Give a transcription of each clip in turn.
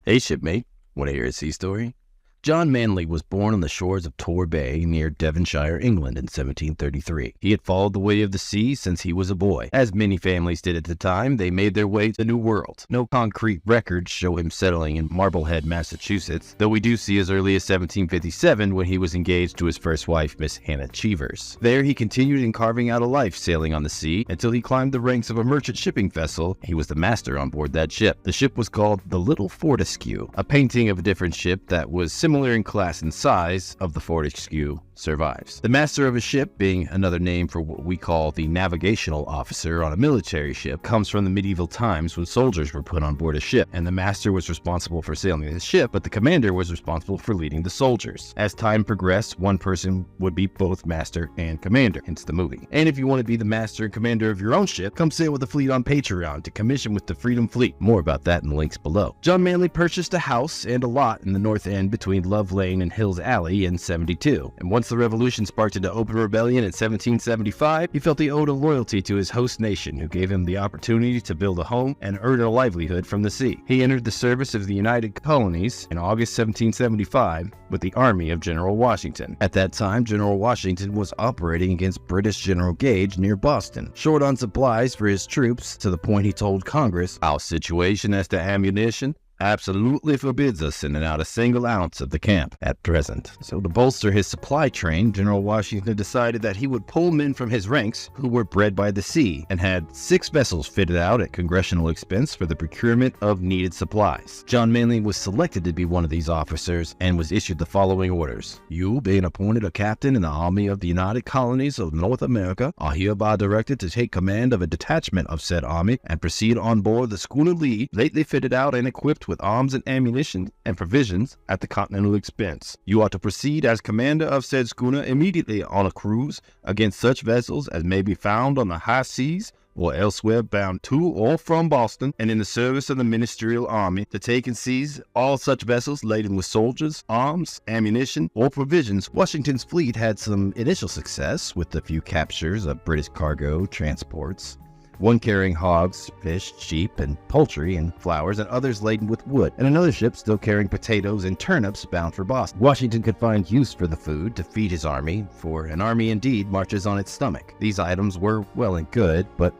Hey shipmate, want to hear a sea story? John Manley was born on the shores of Tor Bay near Devonshire, England in 1733. He had followed the way of the sea since he was a boy. As many families did at the time, they made their way to the New World. No concrete records show him settling in Marblehead, Massachusetts, though we do see as early as 1757 when he was engaged to his first wife, Miss Hannah Cheevers. There he continued in carving out a life sailing on the sea until he climbed the ranks of a merchant shipping vessel. He was the master on board that ship. The ship was called the Little Fortescue. A painting of a different ship that was similar in class and size of the Fortescue survives. The master of a ship, being another name for what we call the navigational officer on a military ship, comes from the medieval times when soldiers were put on board a ship, and the master was responsible for sailing the ship, but the commander was responsible for leading the soldiers. As time progressed, one person would be both master and commander, hence the movie. And if you want to be the master and commander of your own ship, come sail with the fleet on Patreon to commission with the Freedom Fleet. More about that in the links below. John Manley purchased a house and a lot in the North End between Love Lane and Hills Alley in 72, and once the revolution sparked into open rebellion in 1775, he felt he owed a loyalty to his host nation, who gave him the opportunity to build a home and earn a livelihood from the sea. He entered the service of the United Colonies in August 1775 with the army of General Washington. At that time, General Washington was operating against British General Gage near Boston, short on supplies for his troops to the point he told Congress, "Our situation as to ammunition absolutely forbids us sending out a single ounce of the camp at present." So to bolster his supply train, General Washington decided that he would pull men from his ranks who were bred by the sea, and had 6 vessels fitted out at congressional expense for the procurement of needed supplies. John Manley was selected to be one of these officers and was issued the following orders. "You, being appointed a captain in the Army of the United Colonies of North America, are hereby directed to take command of a detachment of said army and proceed on board the schooner Lee, lately fitted out and equipped with arms and ammunition and provisions at the continental expense. You are to proceed as commander of said schooner immediately on a cruise against such vessels as may be found on the high seas or elsewhere bound to or from Boston, and in the service of the ministerial army, to take and seize all such vessels laden with soldiers, arms, ammunition, or provisions." Washington's fleet had some initial success with a few captures of British cargo transports, one carrying hogs, fish, sheep, and poultry, and flowers, and others laden with wood, and another ship still carrying potatoes and turnips bound for Boston. Washington could find use for the food to feed his army, for an army indeed marches on its stomach. These items were well and good, but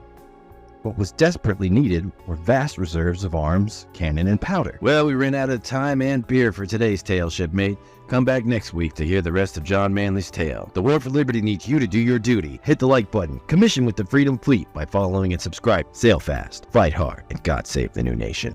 what was desperately needed were vast reserves of arms, cannon, and powder. Well, we ran out of time and beer for today's tale, shipmate. Come back next week to hear the rest of John Manley's tale. The World for Liberty needs you to do your duty. Hit the like button. Commission with the Freedom Fleet by following and subscribe. Sail fast, fight hard, and God save the new nation.